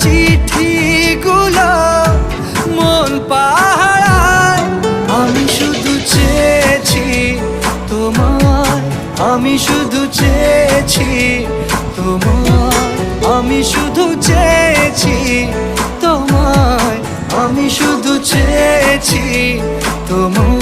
চিঠিগুলো মন পাহারায়। আমি শুধু চেয়েছি তোমায়, আমি শুধু চেয়েছি তোমায়, আমি শুধু চেয়েছি তোমায়, আমি শুধু চেয়েছি তোমায়।